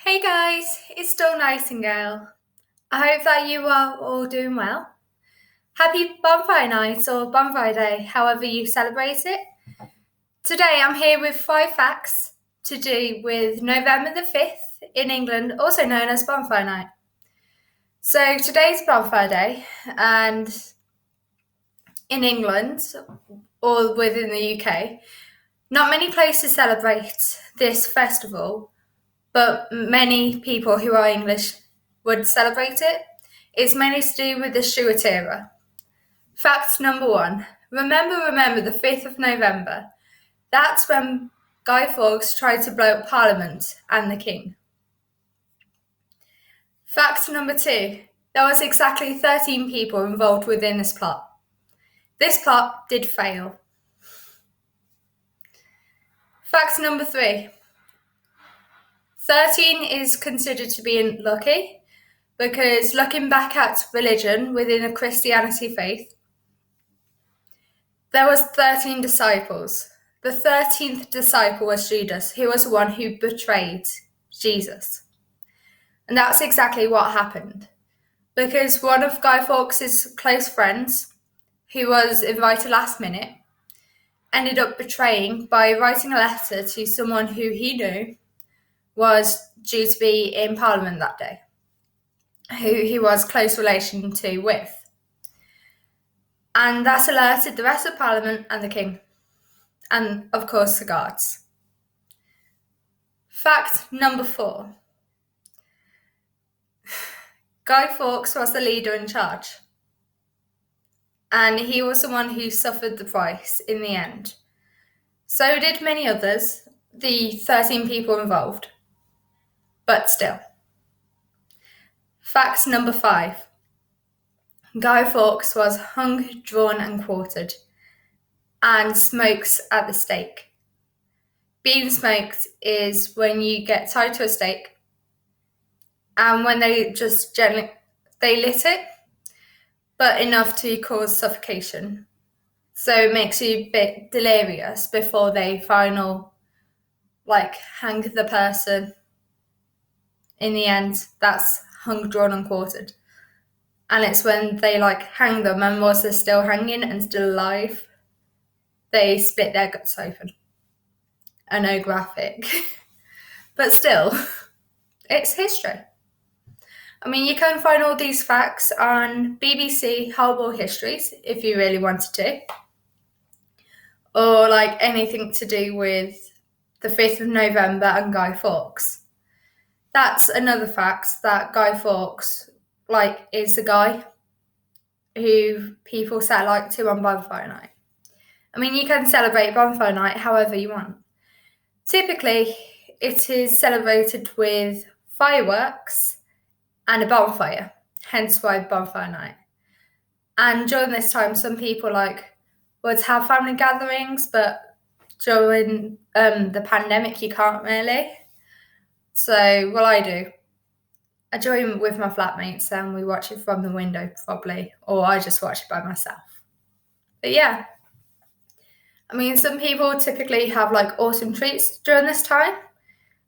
Hey guys, it's Dawn Nightingale. I hope that you are all doing well. Happy Bonfire Night or Bonfire Day, however you celebrate it. Today I'm here with 5 facts to do with November the 5th in England, also known as Bonfire Night. So today's Bonfire Day, and in England or within the UK, not many places celebrate this festival, but many people who are English would celebrate it. It's mainly to do with the Stuart era. Fact number 1. Remember the 5th of November. That's when Guy Fawkes tried to blow up Parliament and the King. Fact number 2. There was exactly 13 people involved within this plot. This plot did fail. Fact number 3. 13 is considered to be unlucky because looking back at religion within a Christianity faith, there was 13 disciples. The 13th disciple was Judas, who was the one who betrayed Jesus. And that's exactly what happened. Because one of Guy Fawkes' close friends, who was invited last minute, ended up betraying by writing a letter to someone who he knew was due to be in Parliament that day, who he was close relation to with. And that alerted the rest of Parliament and the King, and of course the guards. Fact number 4. Guy Fawkes was the leader in charge, and he was the one who suffered the price in the end. So did many others, the 13 people involved, but still. Fact number 5. Guy Fawkes was hung, drawn and quartered, and smokes at the stake. Being smoked is when you get tied to a stake, and when they just gently, they lit it, but enough to cause suffocation. So it makes you a bit delirious before they hang the person. In the end, that's hung, drawn and quartered. And it's when they hang them, and whilst they're still hanging and still alive, they split their guts open. I know, graphic. But still, it's history. I mean, you can find all these facts on BBC Horrible Histories if you really wanted to. Or anything to do with the 5th of November and Guy Fawkes. That's another fact, that Guy Fawkes is the guy who people set light to on Bonfire Night. I mean, you can celebrate Bonfire Night however you want. Typically, it is celebrated with fireworks and a bonfire, hence why Bonfire Night. And during this time, some people would have family gatherings, but during the pandemic, you can't really. So what I do, I join with my flatmates and we watch it from the window probably, or I just watch it by myself. But yeah, I mean, some people typically have awesome treats during this time.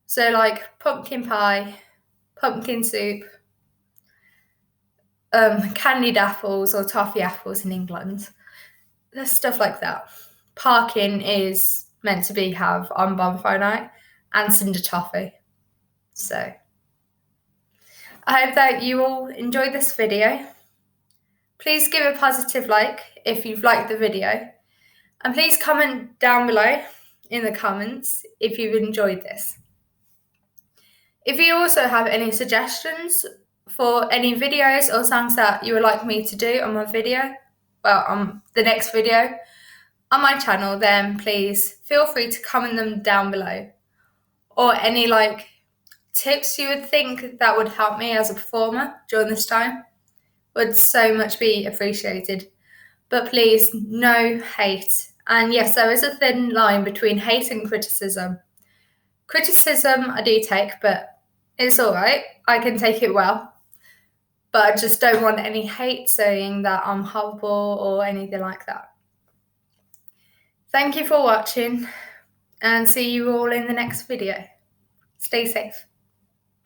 So pumpkin pie, pumpkin soup, candied apples or toffee apples in England. There's stuff like that. Parking is meant to be have on Bonfire Night, and cinder toffee. So I hope that you all enjoyed this video. Please give a positive like if you've liked the video. And please comment down below in the comments if you've enjoyed this. If you also have any suggestions for any videos or songs that you would like me to do on the next video on my channel, then please feel free to comment them down below. Or any tips you would think that would help me as a performer during this time would so much be appreciated. But please, no hate. And yes, there is a thin line between hate and criticism. Criticism I do take, but it's all right. I can take it well. But I just don't want any hate saying that I'm horrible or anything like that. Thank you for watching, and see you all in the next video. Stay safe.